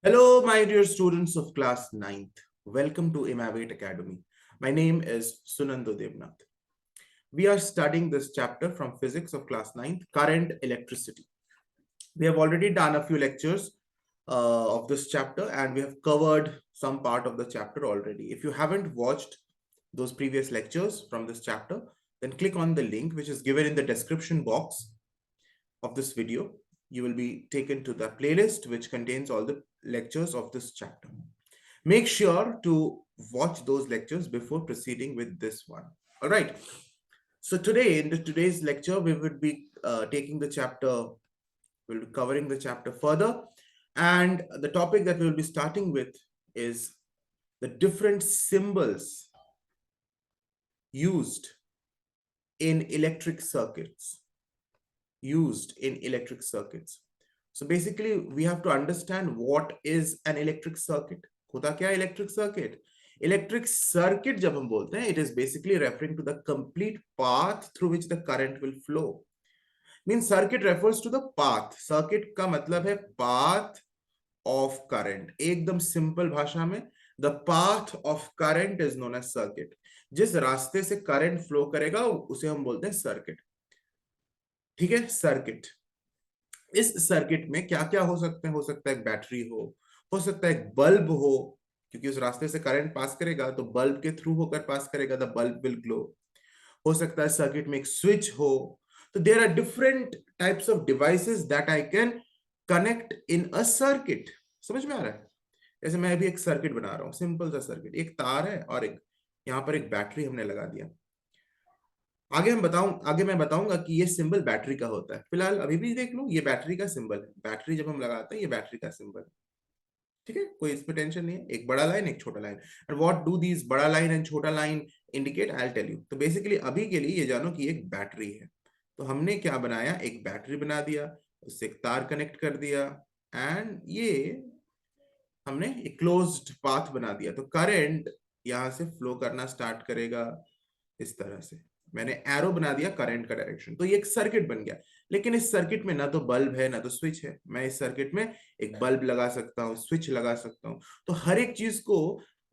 Hello, my dear students of class ninth. Welcome to Imavate Academy. My name is Sunando Devnath. We are studying this chapter from physics of class ninth, current electricity. We have already done a few lectures of this chapter and we have covered some part of the chapter already. If you haven't watched those previous lectures from this chapter, then click on the link which is given in the description box of this video. You will be taken to the playlist which contains all the lectures of this chapter. Make sure to watch those lectures before proceeding with this one. All right. So today, in today's lecture, we would be taking the chapter, we'll be covering the chapter further. And the topic that we'll be starting with is the different symbols used in electric circuits. So basically, we have to understand what is an electric circuit. होता क्या electric circuit? Electric circuit जब हम बोलते हैं, it is basically referring to the complete path through which the current will flow. Means circuit refers to the path. Circuit का मतलब है path of current. एकदम simple भाषा में, the path of current is known as circuit. जिस रास्ते से current flow करेगा, उसे हम बोलते हैं circuit. ठीक है, सर्किट. इस सर्किट में क्या क्या हो सकते हैं? हो सकता है एक बैटरी हो सकता है एक बल्ब हो, क्योंकि उस रास्ते से करंट पास करेगा तो बल्ब के थ्रू होकर पास करेगा, द बल्ब विल ग्लो. हो सकता है सर्किट में एक स्विच हो. तो there are different types of devices that I can connect in a circuit. समझ में आ रहा है? जैसे मैं अभी एक सर्किट बना रहा हूँ, सिंपल सा सर्किट, एक तार है और एक यहाँ पर एक बैटरी हमने लगा दिया. आगे मैं बताऊंगा कि ये सिंबल बैटरी का होता है. फिलहाल अभी भी देख लो, ये बैटरी का सिंबल है. बैटरी जब हम लगाते हैं, ये बैटरी का सिंबल है. ठीक है, कोई इस पे टेंशन नहीं है. एक बड़ा लाइन, एक छोटा line. And what do these बड़ा लाइन एंड छोटा line indicate? I will tell you. तो बेसिकली अभी के लिए ये जानो कि एक बैटरी है. तो हमने क्या बनाया? एक बैटरी बना दिया, उससे एक तार कनेक्ट कर दिया एंड ये हमने एक क्लोज्ड पाथ बना दिया. तो करंट यहां से फ्लो करना स्टार्ट करेगा इस तरह से. मैंने एरो बना दिया करंट का डायरेक्शन, तो ये एक सर्किट बन गया. लेकिन इस सर्किट में ना तो बल्ब है ना तो स्विच है. मैं इस सर्किट में एक बल्ब लगा सकता हूँ, स्विच लगा सकता हूँ. तो हर एक चीज को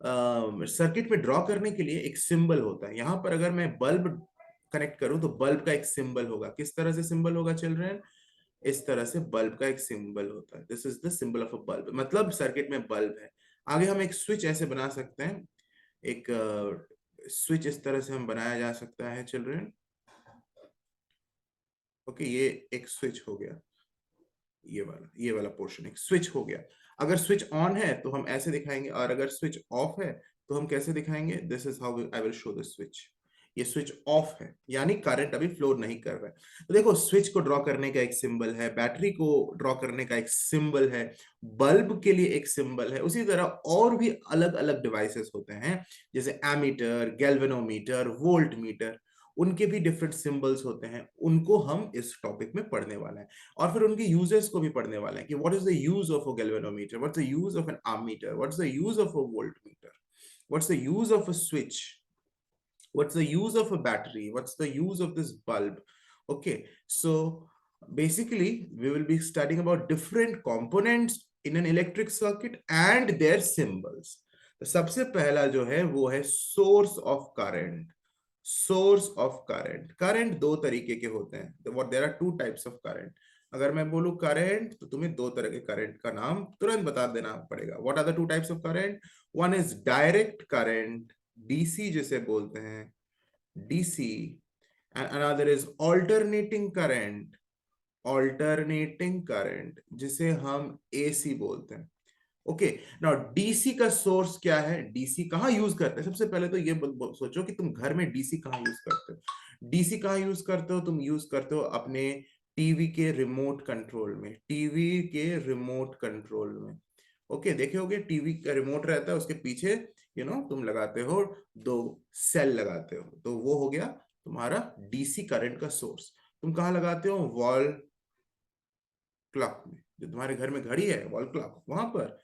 सर्किट में ड्रॉ करने के लिए एक सिंबल होता है. यहां पर अगर मैं बल्ब कनेक्ट करूं तो बल्ब का एक सिंबल होगा. किस तरह से सिंबल होगा चिल्ड्रन? इस तरह से बल्ब का एक सिंबल होता है. This is the symbol of a bulb. मतलब सर्किट में बल्ब है. आगे हम एक स्विच ऐसे बना सकते हैं. एक स्विच इस तरह से हम बनाया जा सकता है चिल्ड्रन. ओके, ये एक स्विच हो गया. ये वाला पोर्शन एक स्विच हो गया. अगर स्विच ऑन है तो हम ऐसे दिखाएंगे, और अगर स्विच ऑफ है तो हम कैसे दिखाएंगे? This is how I will show the switch. ये स्विच ऑफ है, यानी करंट अभी फ्लो नहीं कर रहा है. तो देखो, स्विच को ड्रॉ करने का एक सिंबल है, बैटरी को ड्रॉ करने का एक सिंबल है, बल्ब के लिए एक सिंबल है. उसी तरह और भी अलग अलग डिवाइसेस होते हैं, जैसे एमीटर, गैल्वेनोमीटर, वोल्ट मीटर. उनके भी डिफरेंट सिंबल्स होते हैं. उनको हम इस टॉपिक में पढ़ने वाले हैं, और फिर उनके यूजेस को भी पढ़ने वाले हैं कि what is the use of a galvanometer, what's the use of an ammeter, what's the use of a voltmeter, what's the use of a switch, what's the use of a battery, what's the use of this bulb. Okay, so basically we will be studying about different components in an electric circuit and their symbols. तो सबसे पहला जो है वो है source of current. Source of current. Current दो तरीके के होते हैं. What there are two types of current. अगर मैं बोलूं करंट तो तुम्हें दो तरह के करंट का नाम तुरंत बता देना पड़ेगा. What are the two types of current? One is direct current, DC जिसे बोलते हैं, DC. and another is alternating current जिसे हम एसी बोलते हैं. ओके, नाउ डीसी का सोर्स क्या है? डीसी कहाँ यूज करते हैं? सबसे पहले तो ये सोचो कि तुम घर में डीसी कहाँ यूज करते हो. डीसी कहाँ यूज करते हो? तुम यूज करते हो अपने टीवी के रिमोट कंट्रोल में. टीवी के रिमोट कंट्रोल में. ओके, देखे होगे टीवी का रिमोट रहता है, उसके पीछे तुम लगाते हो दो सेल लगाते हो, तो वो हो गया तुम्हारा डीसी करंट का सोर्स. तुम कहाँ लगाते हो? वॉल क्लॉक में. जो तुम्हारे घर में घड़ी है, वॉल क्लॉक, वहां पर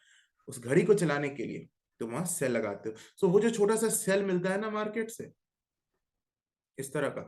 उस घड़ी को चलाने के लिए तुम वहां सेल लगाते हो. सो वो जो छोटा सा सेल मिलता है ना मार्केट से, इस तरह का,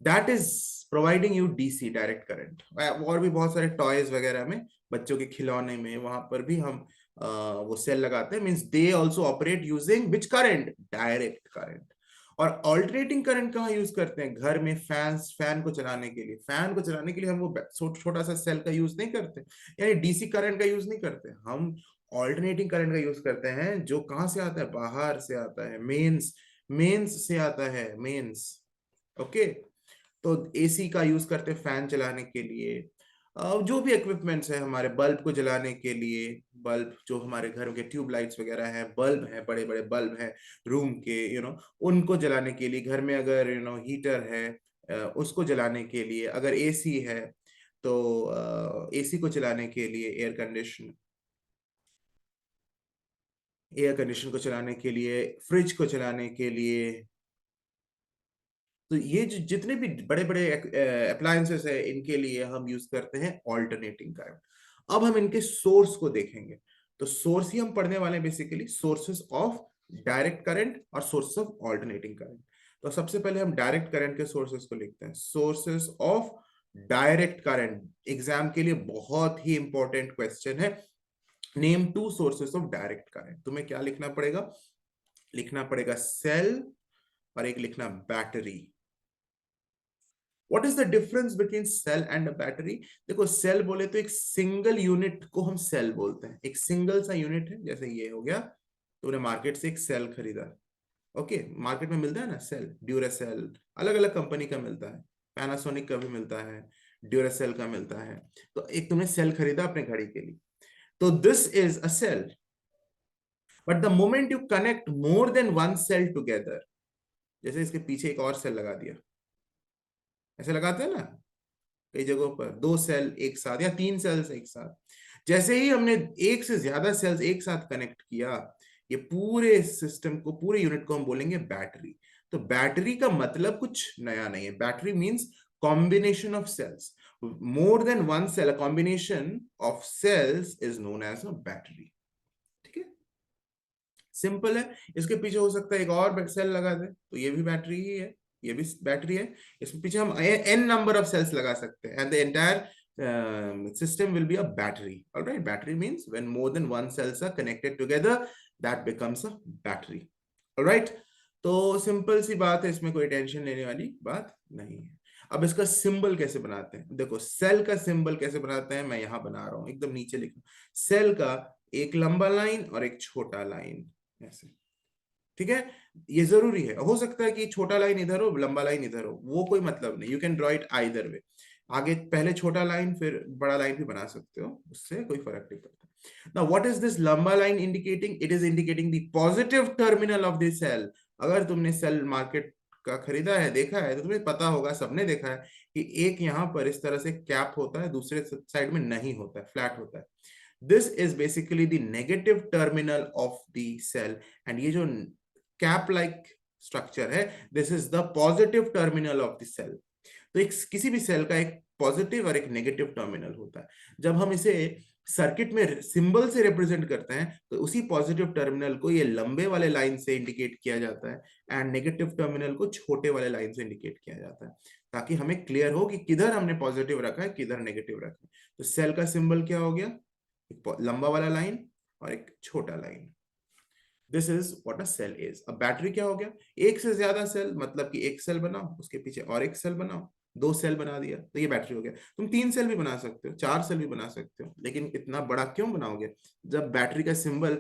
that is providing you DC, direct current. और भी बहुत सारे टॉयज वगैरह में, बच्चों के खिलौने में, वहां पर भी हम वो सेल लगाते हैं, means they also operate using which current, direct current. और ऑल्टरनेटिंग करंट कहाँ यूज करते हैं? घर में फैन को चलाने के लिए, फैन को चलाने के लिए हम वो छोटा सा सेल का यूज नहीं करते, यानी डीसी करंट का यूज नहीं करते, हम ऑल्टरनेटिंग करंट का यूज करते हैं, जो कहां से आता है? बाहर से आता है, मेंस से आता है, मेंस। ओके, तो एसी का यूज करते हैं फैन चलाने के लिए। जो भी इक्विपमेंट्स है हमारे, बल्ब को जलाने के लिए, बल्ब जो हमारे घरों के ट्यूब लाइट्स वगैरह हैं, बल्ब हैं, बड़े बड़े बल्ब हैं रूम के, उनको जलाने के लिए, घर में अगर हीटर है उसको जलाने के लिए, अगर एसी है तो एसी को चलाने के लिए, एयर कंडीशन को चलाने के लिए, फ्रिज को चलाने के लिए। तो ये जितने भी बड़े बड़े अप्लायंसेस है, इनके लिए हम यूज करते हैं ऑल्टरनेटिंग करंट। अब हम इनके सोर्स को देखेंगे। तो सोर्स ही हम पढ़ने वाले हैं, basically sources of direct current और सोर्सेस ऑफ ऑल्टरनेटिंग करंट। तो सबसे पहले हम डायरेक्ट करंट के सोर्सेस को लिखते हैं, sources of direct current. Exam के लिए बहुत ही इंपॉर्टेंट क्वेश्चन है, name to sources of direct current. तुम्हें क्या लिखना पड़ेगा? लिखना पड़ेगा सेल, और एक लिखना battery. What is the difference between cell and a battery? देखो, सेल बोले तो एक सिंगल यूनिट को हम सेल बोलते हैं, एक सिंगल सा यूनिट है। जैसे ये हो गया, तूने मार्केट से एक सेल खरीदा, ओके, मार्केट में मिलता है ना सेल, ड्यूरासेल, अलग अलग कंपनी का मिलता है, पैनासोनिक का भी मिलता है, ड्यूरासेल का मिलता है। तो एक तुमने सेल खरीदा अपने घड़ी के लिए, तो this is a cell. But the moment you connect more than one cell together, जैसे इसके पीछे एक और सेल लगा दिया, ऐसे लगाते हैं ना कई जगहों पर, दो सेल एक साथ या तीन सेल्स एक साथ, जैसे ही हमने एक से ज्यादा सेल्स एक साथ कनेक्ट किया, ये पूरे सिस्टम को, पूरे यूनिट को हम बोलेंगे बैटरी। तो बैटरी का मतलब कुछ नया नहीं है, battery means combination of cells, more than one cell, combination of cells is known as a battery. ठीक है, सिंपल है। इसके पीछे हो सकता है एक और सेल लगा दे, तो ये भी बैटरी ही है, ये भी बैटरी है। इसके पीछे हम n नंबर ऑफ सेल्स लगा सकते हैं, and the entire system will be a battery. All right, battery means when more than one cells are connected together, that becomes a battery. All right, तो simple सी बात है, इसमें कोई tension लेने वाली बात नहीं है। अब इसका सिंबल कैसे बनाते हैं? देखो, सेल का सिंबल कैसे बनाते हैं, मैं यहां बना रहा हूं, एकदम नीचे लिखो, सेल का एक लंबा लाइन और एक छोटा लाइन, ऐसे। ठीक है, ये जरूरी है, हो सकता है कि छोटा लाइन इधर हो, लंबा लाइन इधर हो, वो कोई मतलब नहीं, you can draw it either way. आगे पहले छोटा लाइन फिर बड़ा लाइन भी बना सकते हो, उससे कोई फर्क नहीं पड़ता। नाउ व्हाट इज दिस लंबा line indicating? It is indicating the positive terminal of this cell. अगर तुमने सेल मार्केट का खरीदा है, देखा है, तो तुम्हें पता होगा, सबने देखा है कि एक यहाँ पर इस तरह से कैप होता है, दूसरे साइड में नहीं होता है, फ्लैट होता है। This is basically the negative terminal of the cell, and ये जो कैप लाइक स्ट्रक्चर है, this is the positive terminal of the cell. तो एक किसी भी सेल का एक पॉजिटिव और एक नेगेटिव टर्मिनल होता है। जब हम इसे सर्किट में सिंबल से रिप्रेजेंट करते हैं, तो उसी पॉजिटिव टर्मिनल को ये लंबे वाले लाइन से इंडिकेट किया जाता है, एंड नेगेटिव टर्मिनल को छोटे वाले लाइन से इंडिकेट किया जाता है, ताकि हमें क्लियर हो कि किधर हमने पॉजिटिव रखा है, किधर नेगेटिव रखा है। तो सेल का सिंबल क्या हो गया? एक लंबा वाला लाइन और एक छोटा line. This is what a cell is. अब बैटरी क्या हो गया? एक से ज्यादा सेल, मतलब कि एक सेल बनाओ, उसके पीछे और एक सेल बनाओ, दो सेल बना दिया, तो ये बैटरी हो गया। तुम तीन सेल भी बना सकते हो, चार सेल भी बना सकते हो, लेकिन इतना बड़ा क्यों बनाओगे? जब बैटरी का सिंबल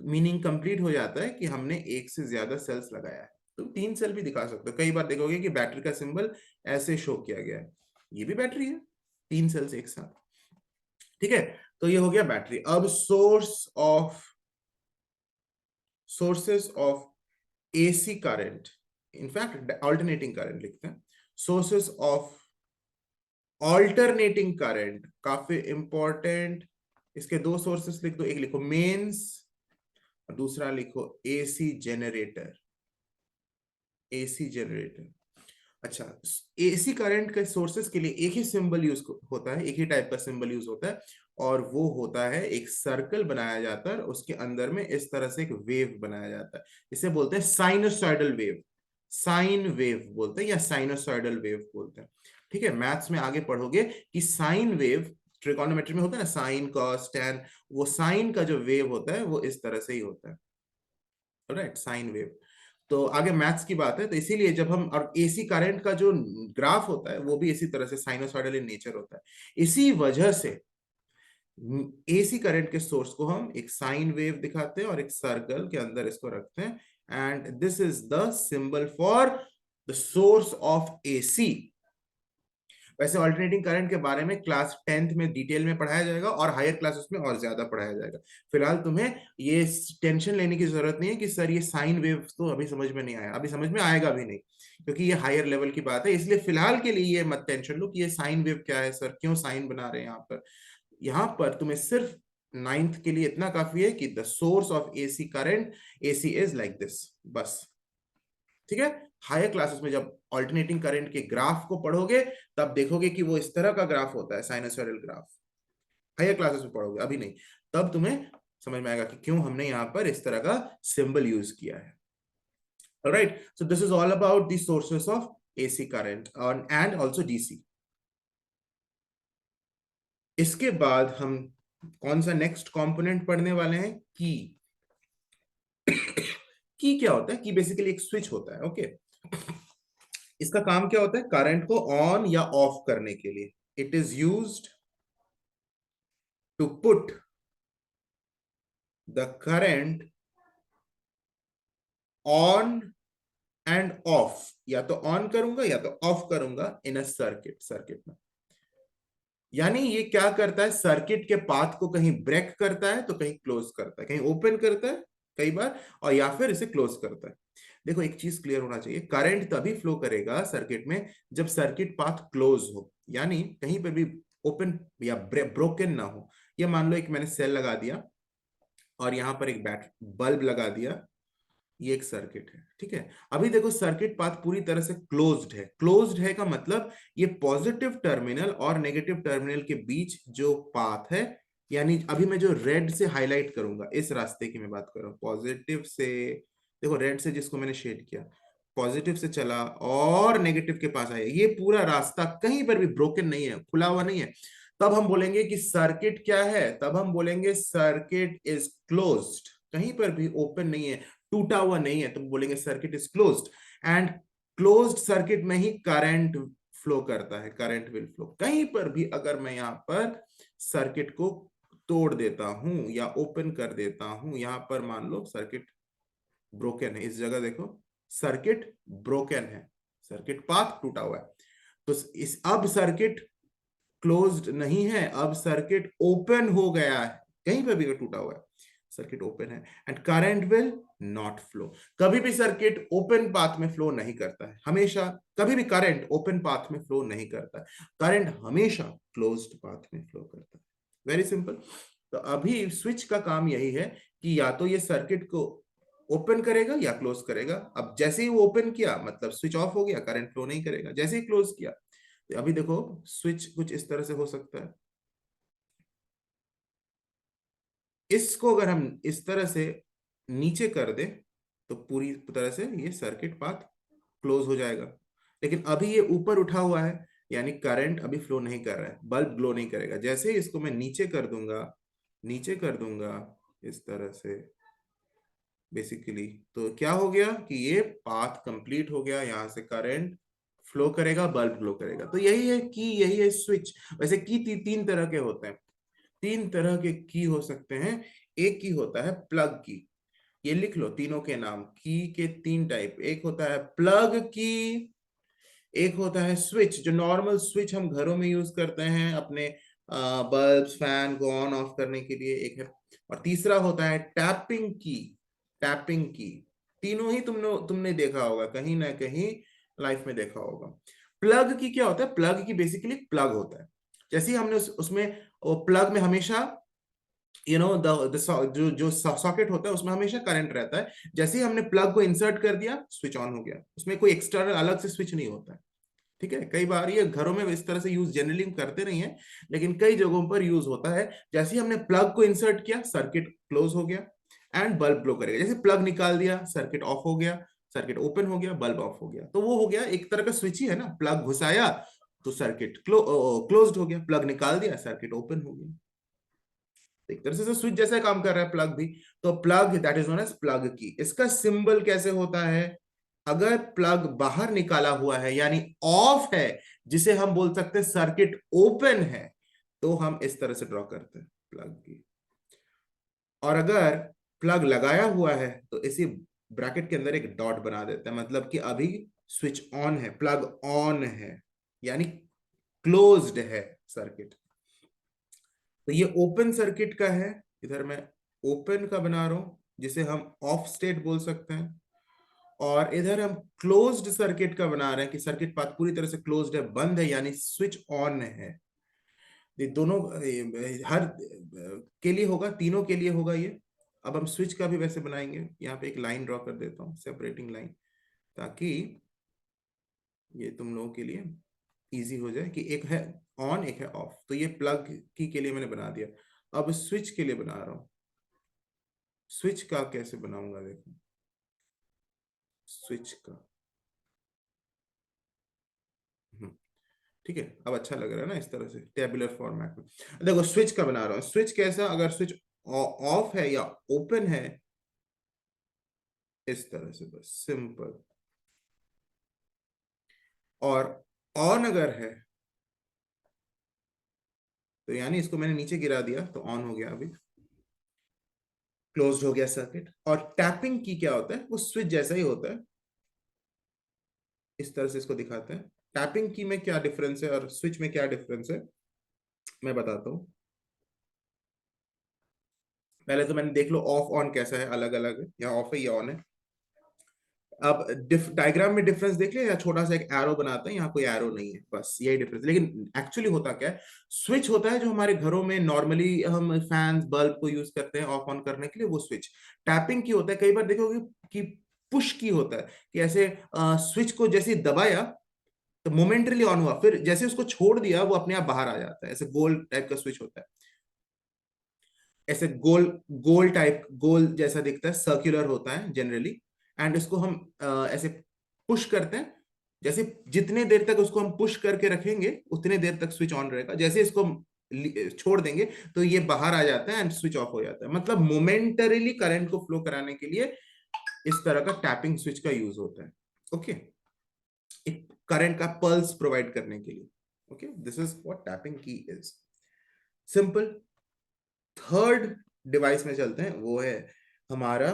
मीनिंग कंप्लीट हो जाता है कि हमने एक से ज्यादा सेल्स लगाया है, तुम तीन सेल भी दिखा सकते हो। कई बार देखोगे कि बैटरी का सिंबल ऐसे शो किया गया है, ये भी बैटरी है, तीन सेल्स एक साथ। ठीक है, तो ये हो गया बैटरी। अब sources of AC current, in fact alternating current लिखते हैं, sources of alternating current, काफी इंपॉर्टेंट। इसके दो सोर्सेस लिख दो, एक लिखो मेंस और दूसरा लिखो एसी जनरेटर, एसी जनरेटर। अच्छा, एसी करंट के सोर्सेस के लिए एक ही सिंबल यूज होता है, एक ही टाइप का सिंबल यूज होता है, और वो होता है एक सर्कल बनाया जाता है, उसके अंदर में इस तरह से एक वेव बनाया जाता है, इसे बोलते हैं साइनोसॉइडल वेव, साइन वेव बोलते हैं या साइनोसॉइडल वेव बोलते हैं। ठीक है, मैथ्स में आगे पढ़ोगे कि साइन वेव ट्रिगोनोमेट्री में होता है ना साइन कॉस टैन, वो साइन का जो वेव होता है वो इस तरह से ही होता है, राइट, साइन वेव। तो आगे मैथ्स की बात है, तो इसीलिए जब हम, और एसी करंट का जो ग्राफ होता है वो भी इसी तरह से साइनोसॉइडल इन नेचर होता है। इसी वजह से एसी करंट के सोर्स को हम एक साइन वेव दिखाते हैं और एक सर्कल के अंदर इसको रखते हैं, and this is the symbol for the source of AC. वैसे अल्टरनेटिंग करंट के बारे में क्लास 10th में डिटेल में पढ़ाया जाएगा और हायर क्लासेस में और ज्यादा पढ़ाया जाएगा। फिलहाल तुम्हें ये टेंशन लेने की जरूरत नहीं है कि सर ये साइन वेव तो अभी समझ में नहीं आया, अभी समझ में आएगा भी नहीं, क्योंकि ये हायर लेवल की बात है। इसलिए फिलहाल के लिए ये मत टेंशन लो कि ये साइन वेव क्या है, सर क्यों साइन बना रहे हैं यहाँ पर। यहाँ पर तुम्हें सिर्फ 9th के लिए इतना काफी है कि the source of AC current, AC is like this, बस। ठीक है, हायर क्लासेस में जब ऑल्टरनेटिंग करंट के ग्राफ को पढ़ोगे तब देखोगे कि वो इस तरह का ग्राफ होता है, साइनसोइडल ग्राफ। हायर क्लासेस में पढ़ोगे, अभी नहीं, तब तुम्हें समझ में आएगा कि क्यों हमने यहां पर इस तरह का सिंबल यूज किया है। Alright, so this is all about the sources of AC current and also DC. इसके बाद हम कौन सा नेक्स्ट कंपोनेंट पढ़ने वाले हैं, की। की क्या होता है, की बेसिकली एक स्विच होता है, ओके। इसका काम क्या होता है, करंट को ऑन या ऑफ करने के लिए। It is used to put the current on and off, या तो ऑन करूंगा या तो ऑफ करूंगा इन अ सर्किट में। यानी ये क्या करता है, सर्किट के पाथ को कहीं ब्रेक करता है तो कहीं क्लोज करता है, कहीं ओपन करता है कई बार, और या फिर इसे क्लोज करता है। देखो एक चीज क्लियर होना चाहिए, करंट तभी फ्लो करेगा सर्किट में जब सर्किट पाथ क्लोज हो, यानी कहीं पर भी ओपन या ब्रोकन ना हो। ये मान लो एक मैंने सेल लगा दिया और यहां पर एक बल्ब लगा दिया, ये एक सर्किट है, ठीक है। अभी देखो सर्किट पाथ पूरी तरह से क्लोज्ड है। क्लोज्ड है का मतलब ये पॉजिटिव टर्मिनल और नेगेटिव टर्मिनल के बीच जो पाथ है, यानी अभी मैं जो रेड से हाईलाइट करूंगा इस रास्ते की मैं बात कर रहा हूं, पॉजिटिव से, देखो रेड से जिसको मैंने शेड किया, पॉजिटिव से चला और नेगेटिव के पास आया, ये पूरा रास्ता कहीं पर भी ब्रोकन नहीं है, खुला हुआ नहीं है, तब हम बोलेंगे कि सर्किट क्या है, तब हम बोलेंगे सर्किट इज क्लोज्ड। कहीं पर भी ओपन नहीं है, टूटा हुआ नहीं है, तो बोलेंगे circuit is closed. And closed circuit में ही करंट फ्लो करता है, करंट विल फ्लो। कहीं पर भी अगर मैं यहां पर सर्किट को तोड़ देता हूं या ओपन कर देता हूं, यहां पर मान लो सर्किट ब्रोकन है, इस जगह देखो सर्किट ब्रोकन है, सर्किट पाथ टूटा हुआ है, तो इस अब सर्किट क्लोज्ड नहीं है, अब सर्किट ओपन हो गया है। कहीं पर भी टूटा हुआ है, सर्किट ओपन है, and current will not flow. कभी भी सर्किट ओपन पाथ में फ्लो नहीं करता है, हमेशा, कभी भी करंट ओपन पाथ में फ्लो नहीं करता है, करंट हमेशा क्लोज्ड पाथ में फ्लो करता है। Very simple. तो अभी स्विच का काम यही है कि या तो ये सर्किट को ओपन करेगा या क्लोज करेगा। अब जैसे ही वो ओपन किया मतलब स्विच ऑफ हो गया, करंट फ्लो नहीं करेगा। जैसे ही क्लोज किया, तो अभी देखो स्विच कुछ इस तरह से हो सकता है, इसको अगर हम इस तरह से नीचे कर दे तो पूरी तरह से ये सर्किट पाथ क्लोज हो जाएगा। लेकिन अभी ये ऊपर उठा हुआ है, यानी करंट अभी फ्लो नहीं कर रहा है, बल्ब ग्लो नहीं करेगा। जैसे ही इसको मैं नीचे कर दूंगा, नीचे कर दूंगा इस तरह से बेसिकली, तो क्या हो गया कि ये पाथ कंप्लीट हो गया, यहां से करंट फ्लो करेगा, बल्ब ग्लो करेगा। तो यही है की, यही है स्विच। वैसे की तीन तरह के होते हैं, तीन तरह के की हो सकते हैं। एक की होता है प्लग की, ये लिख लो तीनों के नाम, की के तीन टाइप। एक होता है प्लग की, एक होता है स्विच, जो नॉर्मल स्विच हम घरों में यूज करते हैं अपने बल्ब फैन को ऑन ऑफ करने के लिए, एक है। और तीसरा होता है टैपिंग की, टैपिंग की। तीनों ही तुमने तुमने देखा होगा, कहीं ना कहीं लाइफ में देखा होगा। प्लग की क्या होता है, प्लग की बेसिकली प्लग होता है। जैसे ही हमने उसमें, प्लग में हमेशा जो सॉकेट होता है उसमें हमेशा करंट रहता है। जैसे ही हमने प्लग को इंसर्ट कर दिया, स्विच ऑन हो गया, उसमें कोई एक्सटर्नल अलग से स्विच नहीं होता है। ठीक है, कई बार ये घरों में इस तरह से यूज जनरली करते नहीं है, लेकिन कई जगहों पर यूज होता है। जैसे ही हमने प्लग को इंसर्ट किया, सर्किट क्लोज हो गया एंड बल्ब ग्लो करेगा। जैसे प्लग निकाल दिया, सर्किट ऑफ हो गया, सर्किट ओपन हो गया, बल्ब ऑफ हो गया। तो वो हो गया एक तरह का स्विच ही है ना, प्लग घुसाया तो सर्किट क्लोज्ड हो गया, प्लग निकाल दिया, सर्किट ओपन हो गया। एक तरह से स्विच जैसा काम कर रहा है प्लग भी। तो plug that is known as plug key. इसका सिंबल कैसे होता है? अगर प्लग बाहर निकाला हुआ है यानी ऑफ है, जिसे हम बोल सकते हैं सर्किट ओपन है, तो हम इस तरह से ड्रॉ करते हैं प्लग की। और अगर प्लग लगाया हुआ है तो इसी ब्रैकेट के अंदर एक डॉट बना देते हैं, मतलब कि अभी स्विच ऑन है, प्लग ऑन है, यानी क्लोज्ड है सर्किट। तो ये ओपन सर्किट का है, इधर मैं ओपन का बना रहा हूं जिसे हम ऑफ स्टेट बोल सकते हैं। और इधर हम क्लोज्ड सर्किट का बना रहे हैं कि सर्किट पाथ पूरी तरह से क्लोज्ड है, बंद है, यानी स्विच ऑन है। ये दोनों हर के लिए होगा, तीनों के लिए होगा ये। अब हम स्विच का भी वैसे बनाएंगे, यहाँ पे एक लाइन ड्रॉ कर देता हूँ, सेपरेटिंग लाइन, ताकि ये तुम लोगों के लिए इजी हो जाए कि एक है ऑन एक है ऑफ। तो ये प्लग की के लिए मैंने बना दिया। अब स्विच के लिए बना रहा हूं। स्विच का कैसे बनाऊंगा देखो, स्विच का हम्म, ठीक है, अब अच्छा लग रहा है ना इस तरह से टेबुलर फॉर्मेट में। देखो स्विच का बना रहा हूं। स्विच कैसा, अगर स्विच ऑफ है या ओपन है, इस तरह से बस सिंपल। और ऑन अगर है तो यानी इसको मैंने नीचे गिरा दिया तो ऑन हो गया, अभी क्लोज्ड हो गया सर्किट। और टैपिंग की क्या होता है, वो स्विच जैसा ही होता है, इस तरह से इसको दिखाते हैं। टैपिंग की में क्या डिफरेंस है और स्विच में क्या डिफरेंस है मैं बताता हूँ। पहले तो मैंने देख लो ऑफ ऑन कैसा है, अलग अलग है, या ऑफ है या ऑन है। अब डायग्राम में डिफरेंस देख लिया, या छोटा सा एक एरो बनाते हैं, यहाँ कोई एरो नहीं है, बस यही डिफरेंस। लेकिन एक्चुअली होता क्या है, स्विच होता है जो हमारे घरों में नॉर्मली हम फैंस बल्ब को यूज करते हैं ऑफ ऑन करने के लिए, वो स्विच। टैपिंग की होता है, कई बार देखोगे कि पुश की होता है, कि ऐसे स्विच को जैसे ही दबाया तो मोमेंटरीली ऑन हुआ, फिर जैसे उसको छोड़ दिया वो अपने आप बाहर आ जाता है। ऐसे गोल टाइप का स्विच होता है, ऐसे गोल गोल टाइप, गोल जैसा दिखता है, सर्कुलर होता है जनरली। एंड इसको हम ऐसे पुश करते हैं, जैसे जितने देर तक उसको हम पुश करके रखेंगे उतने देर तक स्विच ऑन रहेगा। जैसे इसको हम छोड़ देंगे तो ये बाहर आ जाता है एंड स्विच ऑफ हो जाता है। मतलब मोमेंटरीली करंट को फ्लो कराने के लिए इस तरह का टैपिंग स्विच का यूज होता है। ओके, एक करंट का पल्स प्रोवाइड करने के लिए। Okay, this is what tapping की इज, सिंपल। थर्ड डिवाइस में चलते हैं, वो है हमारा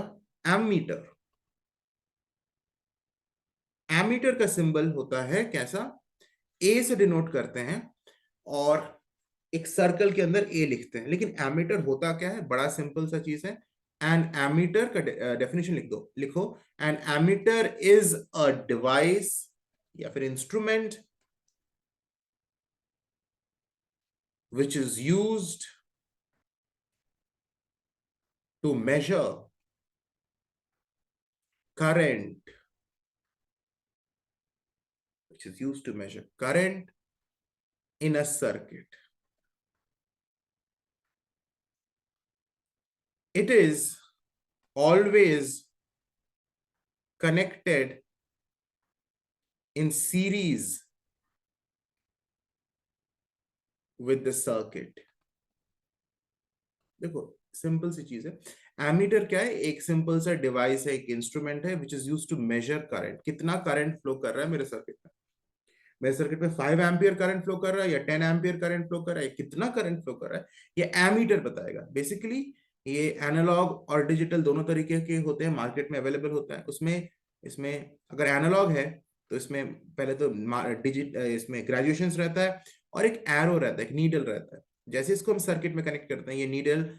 एमीटर। एमीटर का सिंबल होता है कैसा, ए से डिनोट करते हैं और एक सर्कल के अंदर ए लिखते हैं। लेकिन एमीटर होता क्या है, बड़ा सिंपल सा चीज है। एन एमीटर का डेफिनेशन लिख दो, लिखो, an ammeter is a device या फिर instrument which is used to measure current, which is used to measure current in a circuit. It is always connected in series with the circuit. देखो simple सी चीज है। Ammeter क्या है, एक simple सा device है, एक इंस्ट्रूमेंट है which is use to measure current, कितना करंट फ्लो कर रहा है मेरे सर्किट में। मेरे सर्किट में 5 एम्पियर करंट फ्लो कर रहा है या 10 एम्पियर करंट फ्लो कर रहा है, कितना करंट फ्लो कर रहा है, ये एमीटर बताएगा बेसिकली। ये एनालॉग और डिजिटल दोनों तरीके के होते हैं, मार्केट में अवेलेबल होता है। उसमें इसमें अगर एनालॉग है तो इसमें पहले तो इसमें ग्रेजुएशन रहता है और एक एरो रहता है, एक नीडल रहता है। जैसे इसको हम सर्किट में कनेक्ट करते हैं, ये नीडल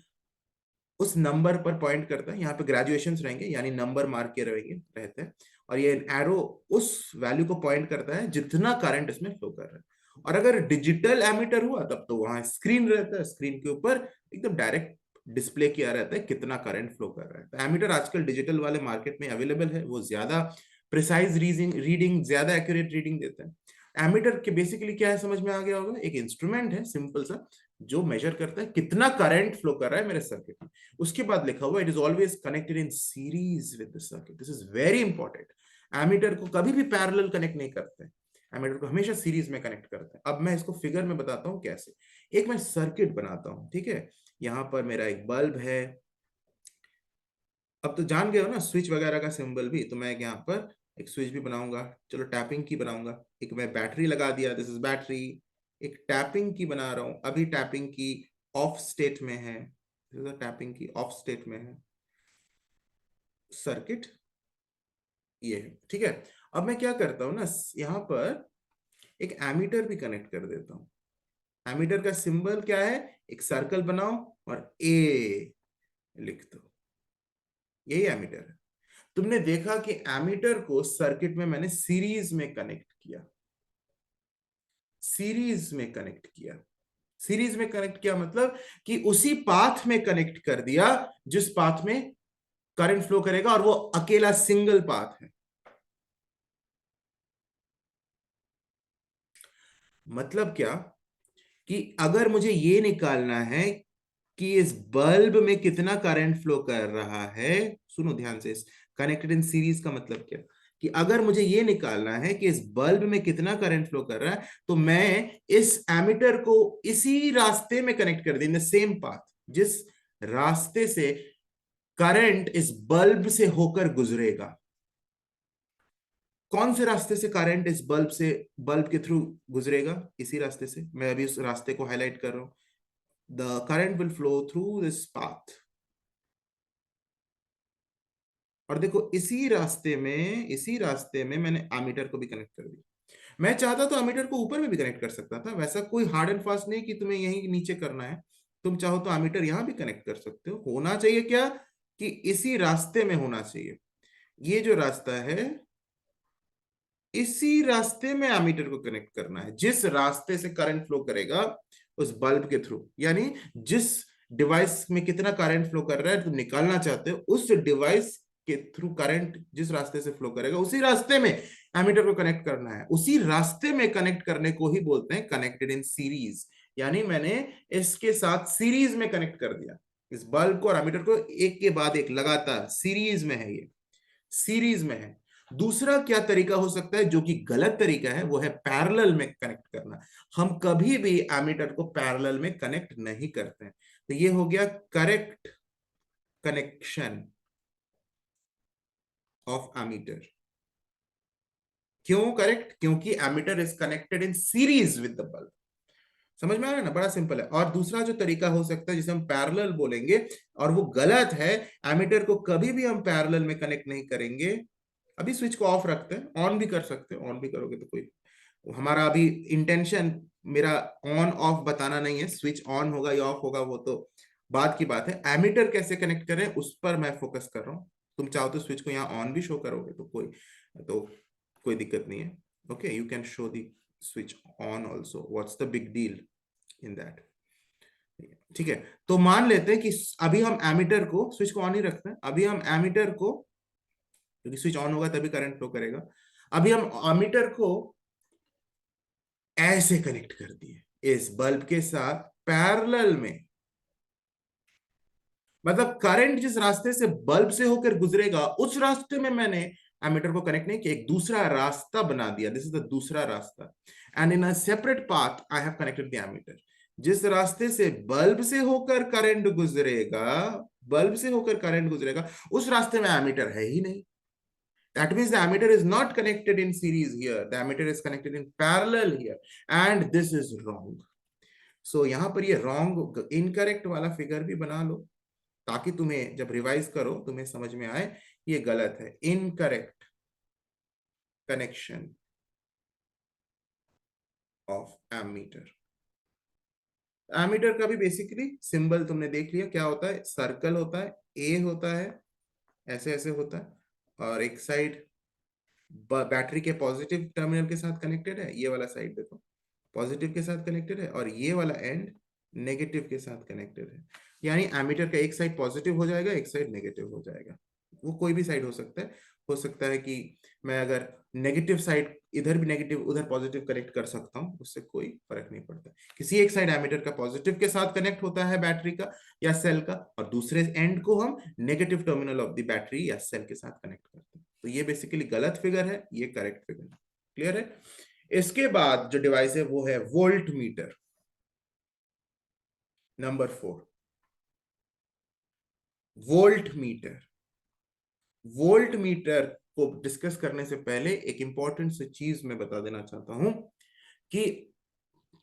उस नंबर पर पॉइंट करता है, यहाँ पे ग्रेजुएशंस रहेंगे यानी नंबर मार्क किए रहेंगे रहते हैं, और ये एरो उस वैल्यू को पॉइंट करता है जितना करंट इसमें फ्लो कर रहा है। और अगर डिजिटल एमीटर हुआ तब तो वहां स्क्रीन रहता है, स्क्रीन के ऊपर एकदम डायरेक्ट डिस्प्ले किया रहता है कितना करंट फ्लो कर रहा है। तो एमीटर आजकल डिजिटल वाले मार्केट में अवेलेबल है, वो ज्यादा प्रिसाइज रीडिंग, ज्यादा एक्यूरेट रीडिंग देते हैं। एमीटर के बेसिकली क्या है समझ में आ गया होगा, एक इंस्ट्रूमेंट है सिंपल सा जो मेजर करता है कितना करंट फ्लो कर रहा है मेरे सर्किट में। उसके बाद लिखा हुआ it is always connected in series with the circuit, this is very important. Ammeter को कभी भी पैरेलल कनेक्ट नहीं करते, एमीटर को हमेशा सीरीज में कनेक्ट करते हैं। अब मैं इसको फिगर में बताता हूँ कैसे। एक मैं सर्किट बनाता हूँ, ठीक है। यहाँ पर मेरा एक बल्ब है। अब तो जान गए हो ना स्विच वगैरह का सिंबल भी, तो मैं यहाँ पर एक स्विच भी बनाऊंगा। चलो टैपिंग की बनाऊंगा। एक मैं बैटरी लगा दिया, दिस इज बैटरी। एक टैपिंग की बना रहा हूं, अभी टैपिंग की ऑफ स्टेट में है, टैपिंग की ऑफ स्टेट में है। सर्किट ये है, ठीक है। अब मैं क्या करता हूँ ना, यहाँ पर एक एमीटर भी कनेक्ट कर देता हूँ। एमीटर का सिंबल क्या है, एक सर्कल बनाओ और ए लिख दो, यही एमीटर है। तुमने देखा कि एमीटर को सर्किट में मैंने सीरीज में कनेक्ट किया, सीरीज में कनेक्ट किया। सीरीज में कनेक्ट किया मतलब कि उसी पाथ में कनेक्ट कर दिया जिस पाथ में करंट फ्लो करेगा, और वो अकेला सिंगल पाथ है। मतलब क्या कि अगर मुझे ये निकालना है कि इस बल्ब में कितना करंट फ्लो कर रहा है, सुनो ध्यान से, इस कनेक्टेड इन सीरीज का मतलब क्या, कि अगर मुझे ये निकालना है कि इस बल्ब में कितना करंट फ्लो कर रहा है, तो मैं इस एमीटर को इसी रास्ते में कनेक्ट कर दी, सेम पाथ, जिस रास्ते से करंट इस बल्ब से होकर गुजरेगा। कौन से रास्ते से करंट इस बल्ब से, बल्ब के थ्रू गुजरेगा, इसी रास्ते से। मैं अभी उस रास्ते को हाईलाइट कर रहा हूं। The current will flow through this path. और देखो इसी रास्ते में मैंने एमीटर को भी कनेक्ट कर दिया। मैं चाहता तो एमीटर को ऊपर में भी कनेक्ट कर सकता था, वैसा कोई हार्ड एंड फास्ट नहीं कि तुम्हें यहीं नीचे करना है। तुम चाहो तो एमीटर यहां भी कनेक्ट कर सकते हो। होना चाहिए क्या, कि इसी रास्ते में होना चाहिए। ये जो रास्ता है, इसी रास्ते में एमीटर को कनेक्ट करना है, जिस रास्ते से करंट फ्लो करेगा उस बल्ब के थ्रू। यानी जिस डिवाइस में कितना करंट फ्लो कर रहा है तुम निकालना चाहते हो, उस डिवाइस के थ्रू करंट जिस रास्ते से फ्लो करेगा उसी रास्ते में एमीटर को कनेक्ट करना है। उसी रास्ते में कनेक्ट करने को ही बोलते हैं कनेक्टेड इन सीरीज। यानी मैंने इसके साथ सीरीज में कनेक्ट कर दिया, इस बल्ब को और एमीटर को एक के बाद एक लगातार सीरीज में है, ये सीरीज में है। दूसरा क्या तरीका हो सकता है जो कि गलत तरीका है, वो है पैरेलल में कनेक्ट करना। हम कभी भी एमीटर को पैरेलल में कनेक्ट नहीं करते हैं। तो ये हो गया करेक्ट कनेक्शन ऑफ एमीटर। क्यों करेक्ट, क्योंकि ammeter is connected in series with the bulb. समझ में आ रहा है ना, बड़ा सिंपल है। और दूसरा जो तरीका हो सकता है जिसे हम पैरेलल बोलेंगे, और वो गलत है। एमीटर को कभी भी हम पैरेलल में कनेक्ट नहीं करेंगे। अभी स्विच को ऑफ रखते हैं, ऑन भी कर सकते हैं। ऑन भी करोगे तो कोई, हमारा अभी इंटेंशन मेरा ऑन ऑफ बताना नहीं है। स्विच ऑन होगा या ऑफ होगा वो तो बाद की बात है। एमीटर कैसे कनेक्ट करें उस पर मैं फोकस कर रहा हूँ। तुम चाहो तो स्विच को यहाँ ऑन भी शो करोगे तो कोई दिक्कत नहीं है। Okay, you can show the switch on also, what's the big deal in that. ठीक है, तो मान लेते हैं कि अभी हम एमीटर को, स्विच को ऑन ही रखते हैं, अभी हम एमीटर को, क्योंकि स्विच ऑन होगा तभी करंट फ्लो करेगा, अभी हम एमीटर को ऐसे कनेक्ट कर दिए इस बल्ब के साथ पैरेलल में। मतलब करंट जिस रास्ते से बल्ब से होकर गुजरेगा उस रास्ते में मैंने एमीटर को कनेक्ट नहीं किया, एक दूसरा रास्ता बना दिया। दिस इज द दूसरा रास्ता, and in a separate path I have connected the ammeter. जिस रास्ते से बल्ब से होकर करंट गुजरेगा, बल्ब से होकर करंट गुजरेगा, उस रास्ते में एमीटर है ही नहीं। That means the ammeter is not connected in series here. The ammeter is connected in parallel here. And this is wrong. So यहाँ पर ये wrong, incorrect वाला फिगर भी बना लो, ताकि तुम्हें जब रिवाइज करो तुम्हें समझ में आए ये गलत है। Incorrect connection of ammeter. Ammeter का भी बेसिकली सिंबल तुमने देख लिया क्या होता है। सर्कल होता है, ए होता है, ऐसे ऐसे होता है, और एक साइड बैटरी के पॉजिटिव टर्मिनल के साथ कनेक्टेड है, ये वाला साइड देखो पॉजिटिव के साथ कनेक्टेड है, और ये वाला एंड नेगेटिव के साथ कनेक्टेड है। यानी एमीटर का एक साइड पॉजिटिव हो जाएगा, एक साइड नेगेटिव हो जाएगा। वो कोई भी साइड हो सकता है। हो सकता है कि मैं अगर नेगेटिव साइड इधर भी नेगेटिव उधर पॉजिटिव कनेक्ट कर सकता हूँ, उससे कोई फर्क नहीं पड़ता। किसी एक साइड एमीटर का पॉजिटिव के साथ कनेक्ट होता है बैटरी का या सेल का, और दूसरे एंड को हम negative terminal of the battery या सेल के साथ कनेक्ट करते हैं। तो ये बेसिकली गलत फिगर है, ये करेक्ट फिगर है। क्लियर है। इसके बाद जो डिवाइस है वो है volt meter, number 4, volt meter. Volt meter को डिस्कस करने से पहले एक इंपॉर्टेंट सी चीज मैं बता देना चाहता हूं कि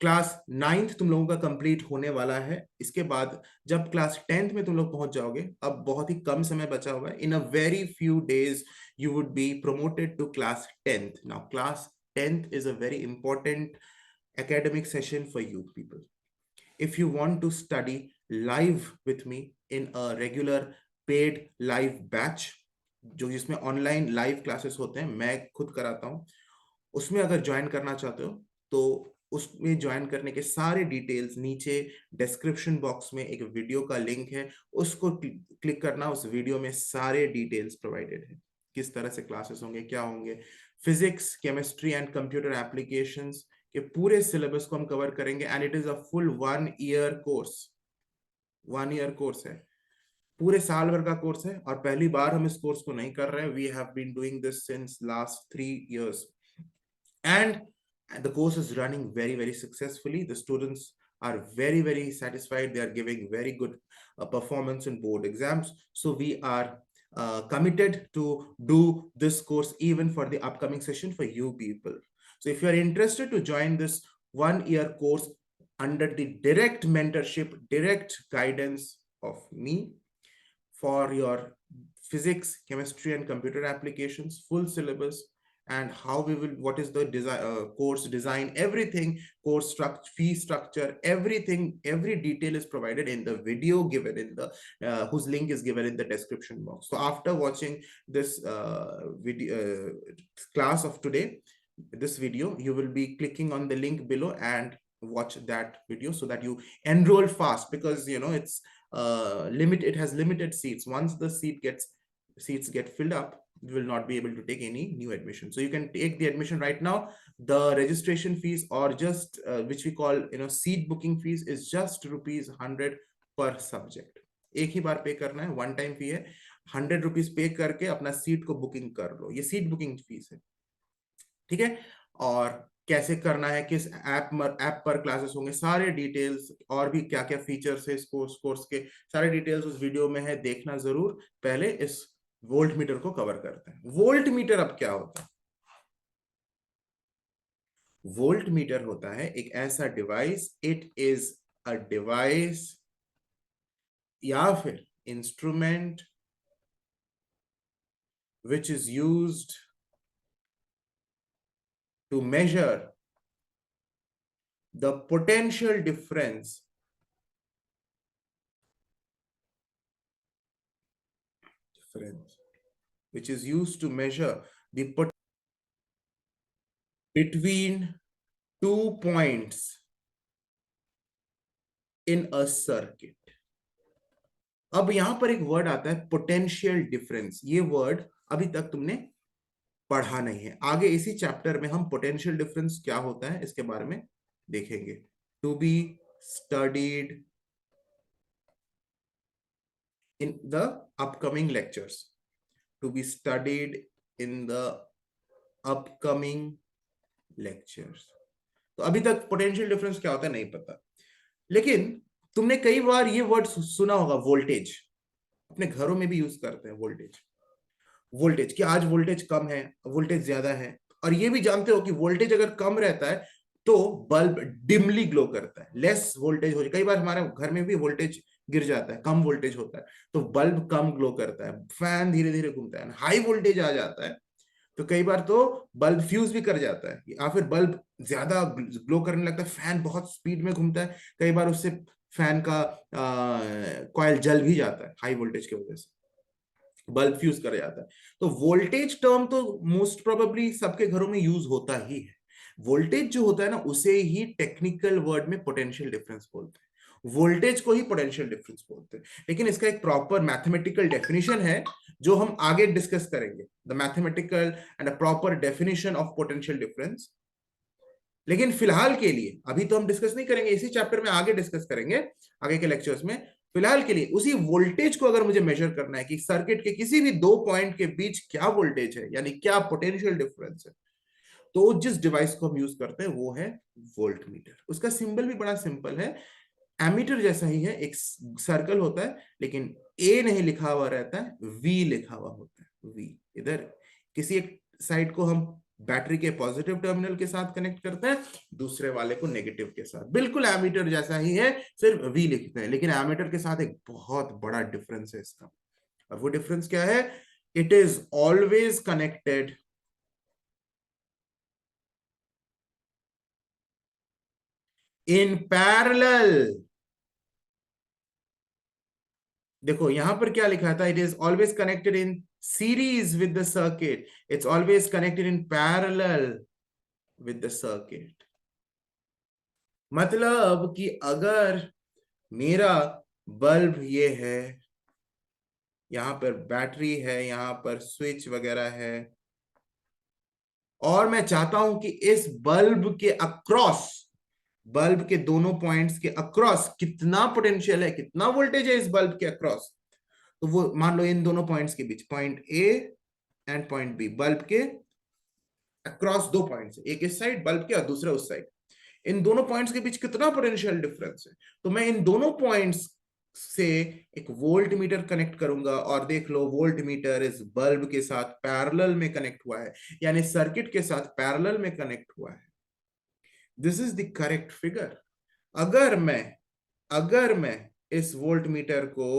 क्लास 9th तुम लोगों का कंप्लीट होने वाला है। इसके बाद जब क्लास 10th में तुम लोग पहुंच जाओगे, अब बहुत ही कम समय बचा हुआ है, in a very few days you would be promoted to class 10th। Now class 10th is a very important academic session for you people. If you want to study live with me in a regular paid live batch, जो जिसमें online live classes होते हैं, मैं खुद कराता हूं, उसमें अगर ज्वाइन करना चाहते हो तो उसमें ज्वाइन करने के सारे डिटेल्स नीचे डिस्क्रिप्शन बॉक्स में एक वीडियो का लिंक है, उसको क्लिक करना। उस वीडियो में सारे डिटेल्स प्रोवाइडेड है, किस तरह से क्लासेस होंगे, क्या होंगे, physics, chemistry and computer applications के पूरे सिलेबस को हम कवर करेंगे। And it is a full 1 year course, 1 year course है, पूरे साल भर का कोर्स है। और पहली बार हम इस कोर्स को नहीं कर रहे हैं, we have been doing this since last 3 years, and the course is running very successfully. The students are very satisfied, they are giving very good performance in board exams. So we are committed to do this course even for the upcoming session for you people. So if you are interested to join this 1 year course under the direct mentorship, direct guidance of me for your physics, chemistry and computer applications, full syllabus, and how we will, what is the design, course design, everything, course structure, fee structure, everything, every detail is provided in the video given in the whose link is given in the description box. So after watching this video class of today, this video, you will be clicking on the link below and watch that video so that you enroll fast, because you know it's it has limited seats. Once the seats get filled up, you will not be able to take any new admission. So you can take the admission right now. The registration fees, or just which we call, you know, seat booking fees, is just ₹100 per subject. एक ही बार पे करना है, one time fee है, ₹100 पे करके अपना seat को booking कर लो। ये सीट बुकिंग फीस है, ठीक है। और कैसे करना है, किस ऐप पर क्लासेस होंगे, सारे डिटेल्स, और भी क्या क्या फीचर्स है इस कोर्स के, सारे डिटेल्स उस वीडियो में है, देखना जरूर। पहले इस वोल्ट मीटर को कवर करते हैं। वोल्ट मीटर अब क्या होता है? वोल्ट मीटर होता है एक ऐसा device, it is a device या फिर instrument which is used to measure the potential difference which is used to measure the between 2 points in a circuit. अब यहां पर एक वर्ड आता है पोटेंशियल डिफरेंस। ये वर्ड अभी तक तुमने पढ़ा नहीं है, आगे इसी चैप्टर में हम पोटेंशियल डिफरेंस क्या होता है इसके बारे में देखेंगे। To be studied in the upcoming lectures, to be studied in the upcoming lectures. तो अभी तक पोटेंशियल डिफरेंस क्या होता है नहीं पता, लेकिन तुमने कई बार ये वर्ड सुना होगा, वोल्टेज। अपने घरों में भी यूज करते हैं वोल्टेज। वोल्टेज कि आज वोल्टेज कम है, वोल्टेज ज्यादा है। और ये भी जानते हो कि वोल्टेज अगर कम रहता है तो बल्ब डिमली ग्लो करता है, लेस वोल्टेज हो जाए। कई बार हमारे घर में भी वोल्टेज गिर जाता है, कम वोल्टेज होता है तो बल्ब कम ग्लो करता है, फैन धीरे धीरे घूमता है। हाई वोल्टेज आ जाता है तो कई बार तो बल्ब फ्यूज भी कर जाता है, या फिर बल्ब ज्यादा ग्लो करने लगता है, फैन बहुत स्पीड में घूमता है, कई बार उससे फैन का कॉइल जल भी जाता है हाई वोल्टेज की वजह से, बल्ब फ्यूज कर जाता है। तो वोल्टेज टर्म तो मोस्ट प्रोबेबली सबके घरों में यूज होता ही है। वोल्टेज जो होता है ना, उसे ही टेक्निकल वर्ड में पोटेंशियल डिफरेंस बोलते हैं, वोल्टेज को ही पोटेंशियल डिफरेंस बोलते हैं। लेकिन इसका एक प्रॉपर मैथमेटिकल डेफिनेशन है जो हम आगे डिस्कस करेंगे, the mathematical and a proper definition of potential difference. लेकिन फिलहाल के लिए अभी तो हम डिस्कस नहीं करेंगे, इसी चैप्टर में आगे डिस्कस करेंगे आगे के लेक्चर्स में। फिलहाल के लिए उसी वोल्टेज को अगर मुझे मेजर करना है कि सर्किट के किसी भी 2 पॉइंट के बीच क्या वोल्टेज है, यानी क्या पोटेंशियल डिफरेंस है, तो जिस डिवाइस को हम यूज करते हैं वो है वोल्ट मीटर। उसका सिंबल भी बड़ा सिंपल है, एमीटर जैसा ही है, एक सर्कल होता है लेकिन ए नहीं लिखा हुआ रहता है, वी लिखा हुआ होता है। वी इधर किसी एक साइड को हम बैटरी के पॉजिटिव टर्मिनल के साथ कनेक्ट करते हैं, दूसरे वाले को नेगेटिव के साथ। बिल्कुल एमीटर जैसा ही है, सिर्फ वी लिखते हैं, लेकिन एमीटर के साथ एक बहुत बड़ा डिफरेंस है इसका। और वो डिफरेंस क्या है? It is always connected in parallel. देखो यहां पर क्या लिखा था, it is always connected in series with the circuit, it's always connected in parallel with the circuit. मतलब कि अगर मेरा बल्ब ये है, यहां पर बैटरी है, यहां पर स्विच वगैरह है, और मैं चाहता हूं कि इस बल्ब के अक्रॉस, बल्ब के दोनों पॉइंट्स के अक्रॉस कितना पोटेंशियल है, कितना वोल्टेज है इस बल्ब के अक्रॉस, तो वो मान लो इन दोनों पॉइंट्स के बीच, point a and point b, bulb के अक्रॉस दो पॉइंट्स, एक इस साइड बल्ब के और दूसरा उस साइड, इन दोनों पॉइंट्स के बीच कितना पोटेंशियल डिफरेंस है। तो मैं इन दोनों पॉइंट्स से एक वोल्ट मीटर कनेक्ट करूंगा, और देख लो वोल्ट मीटर इस बल्ब के साथ पैरेलल में कनेक्ट हुआ है, यानी सर्किट के साथ पैरेलल में कनेक्ट हुआ है। This is the correct figure. अगर मैं अगर मैं इस वोल्ट मीटर को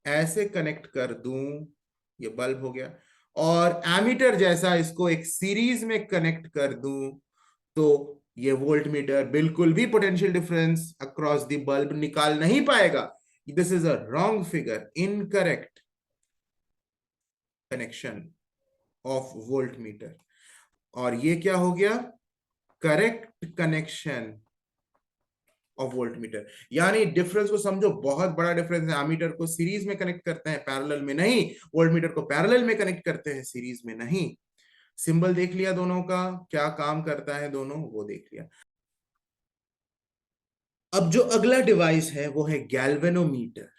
ऐसे कनेक्ट कर दूं, ये बल्ब हो गया, और एमीटर जैसा इसको एक सीरीज में कनेक्ट कर दूं, तो ये वोल्ट मीटर बिल्कुल भी potential difference across the bulb निकाल नहीं पाएगा। This is a wrong figure, incorrect connection of volt meter. और ये क्या हो गया? Correct connection of volt meter. यानी डिफरेंस को समझो, बहुत बड़ा डिफरेंस है। एमीटर को सीरीज में कनेक्ट करते हैं, पैरेलल में नहीं। वोल्ट मीटर को पैरेलल में कनेक्ट करते हैं, सीरीज में नहीं। सिंबल देख लिया दोनों का, क्या काम करता है दोनों, वो देख लिया। अब जो अगला डिवाइस है वो है गैल्वेनोमीटर।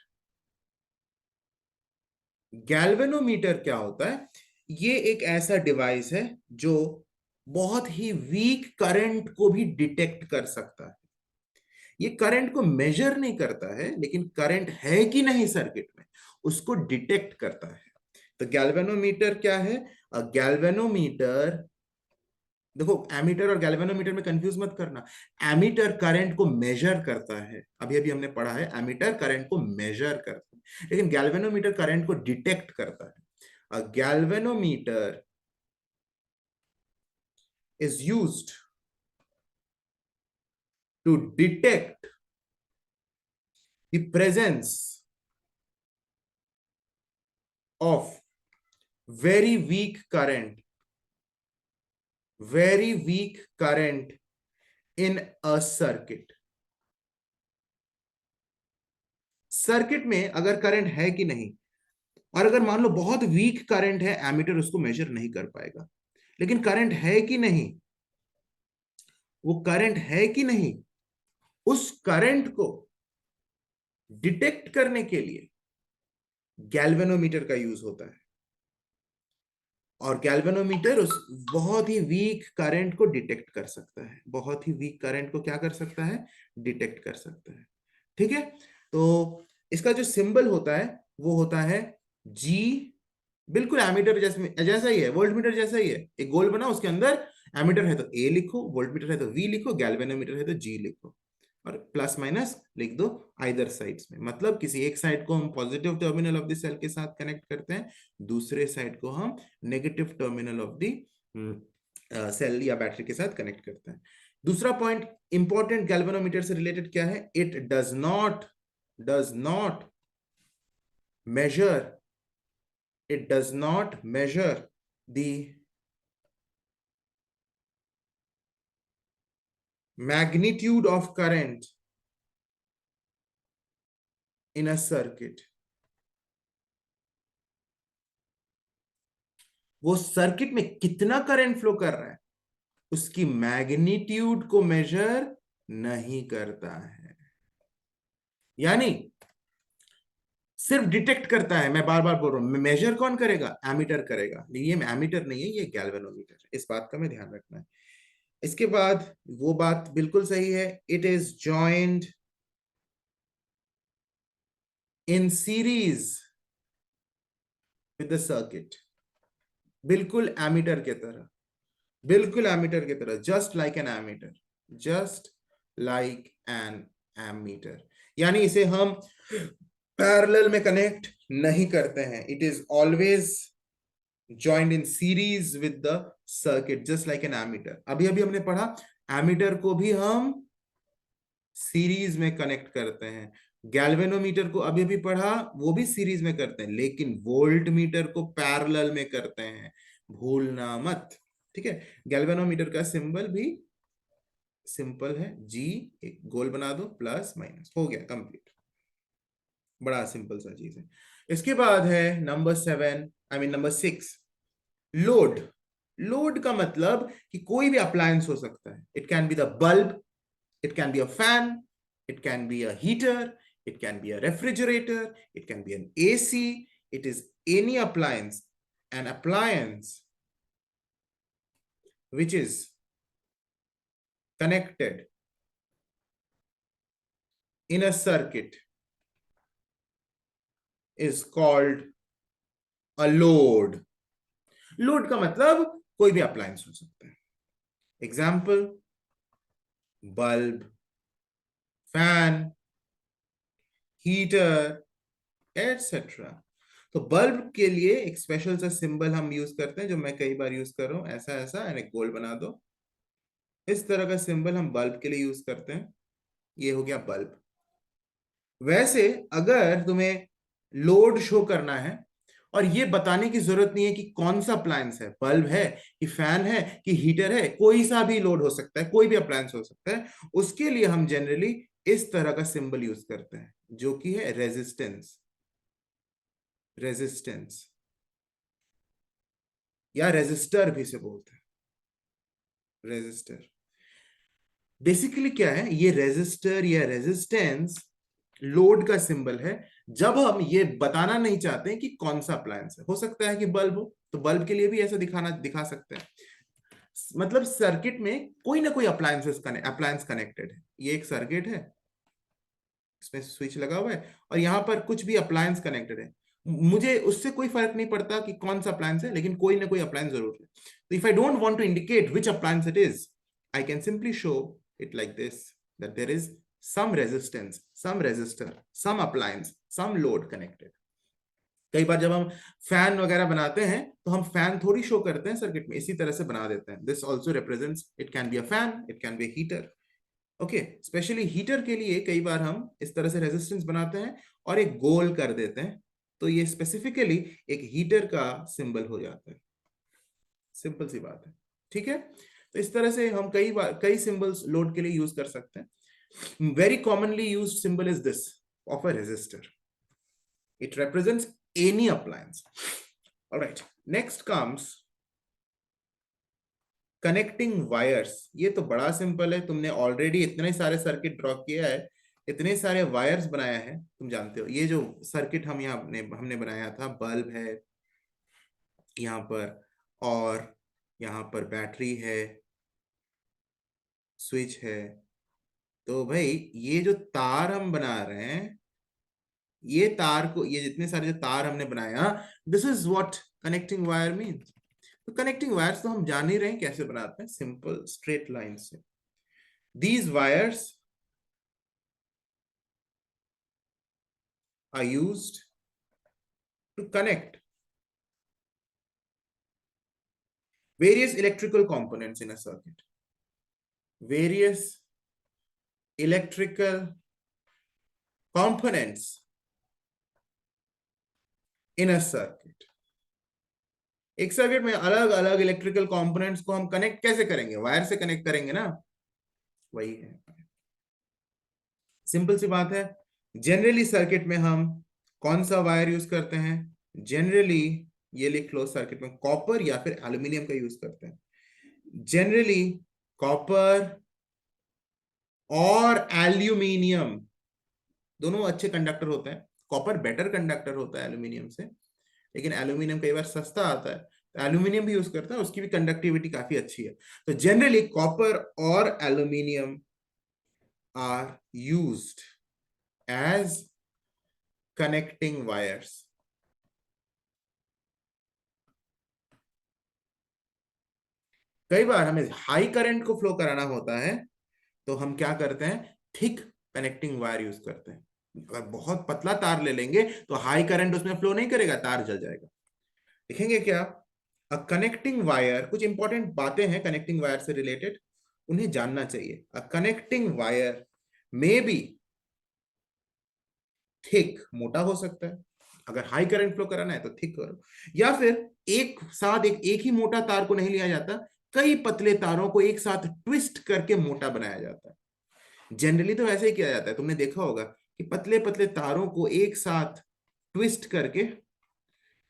गैल्वेनोमीटर क्या होता है? ये एक ऐसा डिवाइस है जो बहुत ही वीक करंट को भी डिटेक्ट कर सकता है। ये करंट को मेजर नहीं करता है, लेकिन करंट है कि नहीं सर्किट में उसको डिटेक्ट करता है। तो गैल्वेनोमीटर क्या है? गैल्वेनोमीटर, देखो एमीटर और गैल्वेनोमीटर में कंफ्यूज मत करना। एमीटर करंट को मेजर करता है, अभी अभी हमने पढ़ा है, एमीटर करंट को मेजर करता है, लेकिन गैल्वेनोमीटर करंट को डिटेक्ट करता है। Galvanometer is used to detect the presence of very weak current, very weak current in a circuit। Circuit में अगर करंट है कि नहीं, और अगर मान लो बहुत वीक करंट है, एमीटर उसको मेजर नहीं कर पाएगा, लेकिन करंट है कि नहीं, वो करंट है कि नहीं, उस करंट को डिटेक्ट करने के लिए गैल्वेनोमीटर का यूज होता है। और गैल्वेनोमीटर उस बहुत ही वीक करंट को डिटेक्ट कर सकता है, बहुत ही वीक करंट को क्या कर सकता है? डिटेक्ट कर सकता है। ठीक है, तो इसका जो सिंबल होता है वो होता है जी। बिल्कुल एमीटर जैसा ही है, वोल्ट मीटर जैसा ही है, एक गोल बना, उसके अंदर एमीटर है तो ए लिखो, वोल्ट मीटर है तो वी लिखो, गैल्वेनोमीटर है तो जी लिखो, और प्लस माइनस लिख दो आइदर साइड्स में। मतलब किसी एक साइड को हम positive terminal of the cell के साथ कनेक्ट करते हैं, दूसरे साइड को हम negative terminal of the cell या बैटरी के साथ कनेक्ट करते हैं। दूसरा पॉइंट इंपॉर्टेंट गैल्वेनोमीटर से रिलेटेड क्या है? It does not measure it does not measure the magnitude of current in a circuit। वो सर्किट में कितना करंट फ्लो कर रहा है उसकी मैग्नीट्यूड को मेजर नहीं करता है। यानी सिर्फ डिटेक्ट करता है, मैं बार बार बोल रहा हूं, मेजर कौन करेगा, एमीटर करेगा, ये एमीटर नहीं है, ये गैल्वेनोमीटर है, इस बात का मैं ध्यान रखना है। इसके बाद वो बात बिल्कुल सही है, it is joined in series with the circuit, बिल्कुल एमीटर के तरह, बिल्कुल एमीटर की तरह, just like an ammeter, just like an ammeter. यानी इसे हम पैरेलल में कनेक्ट नहीं करते हैं, it is always joined in series with the circuit just like an ammeter। अभी अभी हमने पढ़ा एमीटर को भी हम सीरीज में कनेक्ट करते हैं, गैल्वेनोमीटर को अभी अभी पढ़ा वो भी सीरीज में करते हैं, लेकिन वोल्ट मीटर को पैरेलल में करते हैं, भूलना मत, ठीक है। गैल्वेनोमीटर का सिंबल भी सिंपल है, जी, एक गोल बना दो, प्लस माइनस, हो गया कंप्लीट, बड़ा सिंपल सा चीज है। इसके बाद है number 7, I mean number 6, load. Load का मतलब कि कोई भी अप्लायंस हो सकता है, it can be the bulb, it can be a fan, it can be a heater, it can be a refrigerator, it can be an AC, it is any appliance, an appliance which is connected in a circuit is called a load। Load का मतलब कोई भी appliance हो सकता है, example bulb, fan, heater, etcetera. तो bulb के लिए एक स्पेशल सा सिंबल हम यूज करते हैं, जो मैं कई बार यूज कर रहा हूं, ऐसा ऐसा एंड एक गोल बना दो, इस तरह का सिंबल हम बल्ब के लिए यूज करते हैं, ये हो गया बल्ब। वैसे अगर तुम्हें लोड शो करना है और ये बताने की जरूरत नहीं है कि कौन सा अप्लायंस है, बल्ब है कि फैन है कि हीटर है, कोई सा भी लोड हो सकता है, कोई भी अप्लायंस हो सकता है, उसके लिए हम जनरली इस तरह का सिंबल यूज करते हैं, जो कि है रेजिस्टेंस, रेजिस्टेंस या रेजिस्टर भी से बोलते हैं, रेजिस्टर। बेसिकली क्या है, ये रेजिस्टर या रेजिस्टेंस लोड का सिंबल है, जब हम ये बताना नहीं चाहते हैं कि कौन सा अप्लायंस है। हो सकता है कि बल्ब हो, तो बल्ब के लिए भी ऐसा दिखा सकते हैं, मतलब सर्किट में कोई ना कोई अप्लायंस कनेक्टेड है, ये एक सर्किट है, इसमें स्विच लगा हुआ है और यहां पर कुछ भी अप्लायंस कनेक्टेड है, मुझे उससे कोई फर्क नहीं पड़ता कि कौन सा अप्लायंस है, लेकिन कोई ना कोई अप्लायंस जरूर है। तो if I don't want to indicate which appliance it is, I can simply show it like this, that there is some resistance, some resistor, some appliance, some load connected। कई बार जब हम फैन वगैरह बनाते हैं तो हम फैन थोड़ी show करते हैं सर्किट में, इसी तरह से बना देते हैं, this also represents, it can be a fan, it can be heater, okay. Specially heater के लिए कई बार हम इस तरह से रेजिस्टेंस बनाते हैं और एक गोल कर देते हैं, तो ये स्पेसिफिकली एक हीटर का सिंबल हो जाता है, सिंपल सी बात है, ठीक है। तो इस तरह से हम कई बार कई सिंबल्स लोड के लिए यूज कर सकते हैं। Very commonly used symbol is this of a resistor, it represents any appliance। all right, next comes connecting wires. ये तो बड़ा सिंपल है, तुमने ऑलरेडी इतने सारे सर्किट ड्रॉ किया है, इतने सारे वायर्स बनाया है, तुम जानते हो ये जो सर्किट हमने बनाया था, बल्ब है यहाँ पर, और यहाँ पर बैटरी है, स्विच है, तो भाई ये जो तार हम बना रहे हैं, ये तार को, ये जितने सारे जो तार हमने बनाया, this is what connecting wire means. तो कनेक्टिंग वायर्स तो हम जान ही रहे हैं कैसे बनाते हैं, सिंपल स्ट्रेट लाइन से। These wires are used to connect various electrical components in a circuit, various electrical components in a circuit। एक सर्किट में अलग अलग इलेक्ट्रिकल कंपोनेंट्स को हम कनेक्ट कैसे करेंगे, वायर से कनेक्ट करेंगे ना, वही है, सिंपल सी बात है। जनरली सर्किट में हम कौन सा वायर यूज करते हैं, जनरली ये लिख लो, सर्किट में कॉपर या फिर एल्यूमिनियम का यूज करते हैं, जनरली कॉपर और एल्यूमिनियम दोनों अच्छे कंडक्टर होते हैं, कॉपर बेटर कंडक्टर होता है एल्यूमिनियम से, लेकिन एल्यूमिनियम कई बार सस्ता आता है तो एल्यूमिनियम भी यूज करता है, उसकी भी कंडक्टिविटी काफी अच्छी है। तो जनरली कॉपर और aluminium are used as connecting wires. कई बार हमें हाई करंट को फ्लो कराना होता है तो हम क्या करते हैं, थिक कनेक्टिंग वायर यूज करते हैं। अगर बहुत पतला तार ले लेंगे तो हाई करंट उसमें फ्लो नहीं करेगा, तार जल जाएगा। देखेंगे क्या, अ कनेक्टिंग वायर, कुछ इंपॉर्टेंट बातें हैं कनेक्टिंग वायर से रिलेटेड, उन्हें जानना चाहिए। A connecting wire may be thick, मोटा हो सकता है, अगर हाई करंट फ्लो कराना है तो थिक करो, या फिर एक साथ एक ही मोटा तार को नहीं लिया जाता, कई पतले तारों को एक साथ ट्विस्ट करके मोटा बनाया जाता है। जनरली तो ऐसे ही किया जाता है, तुमने देखा होगा कि पतले पतले तारों को एक साथ ट्विस्ट करके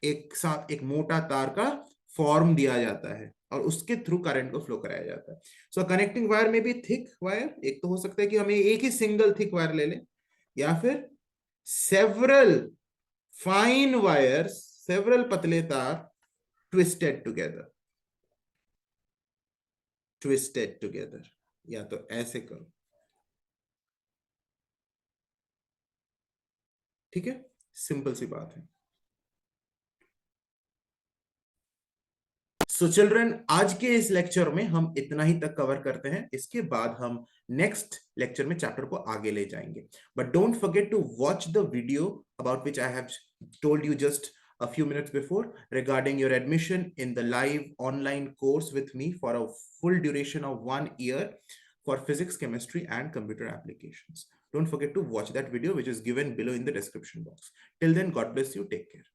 एक साथ एक मोटा तार का फॉर्म दिया जाता है और उसके थ्रू करंट को फ्लो कराया जाता है। सो कनेक्टिंग वायर में भी थिक वायर, एक तो हो सकता है कि हमें एक ही सिंगल थिक वायर ले लें, या फिर सेवरल फाइन वायर्स, सेवरल पतले तार ट्विस्टेड टुगेदर, ट्विस्टेड टुगेदर, या तो ऐसे करो, ठीक है, सिंपल सी बात है। सो चिल्ड्रन, आज के इस लेक्चर में हम इतना ही तक कवर करते हैं, इसके बाद हम नेक्स्ट लेक्चर में चैप्टर को आगे ले जाएंगे। But don't forget to watch the video about which I have told you just a few minutes before regarding your admission in the live online course with me for a full duration of 1 year for physics, chemistry, and computer applications. Don't forget to watch that video which is given below in the description box. Till then, God bless you. Take care.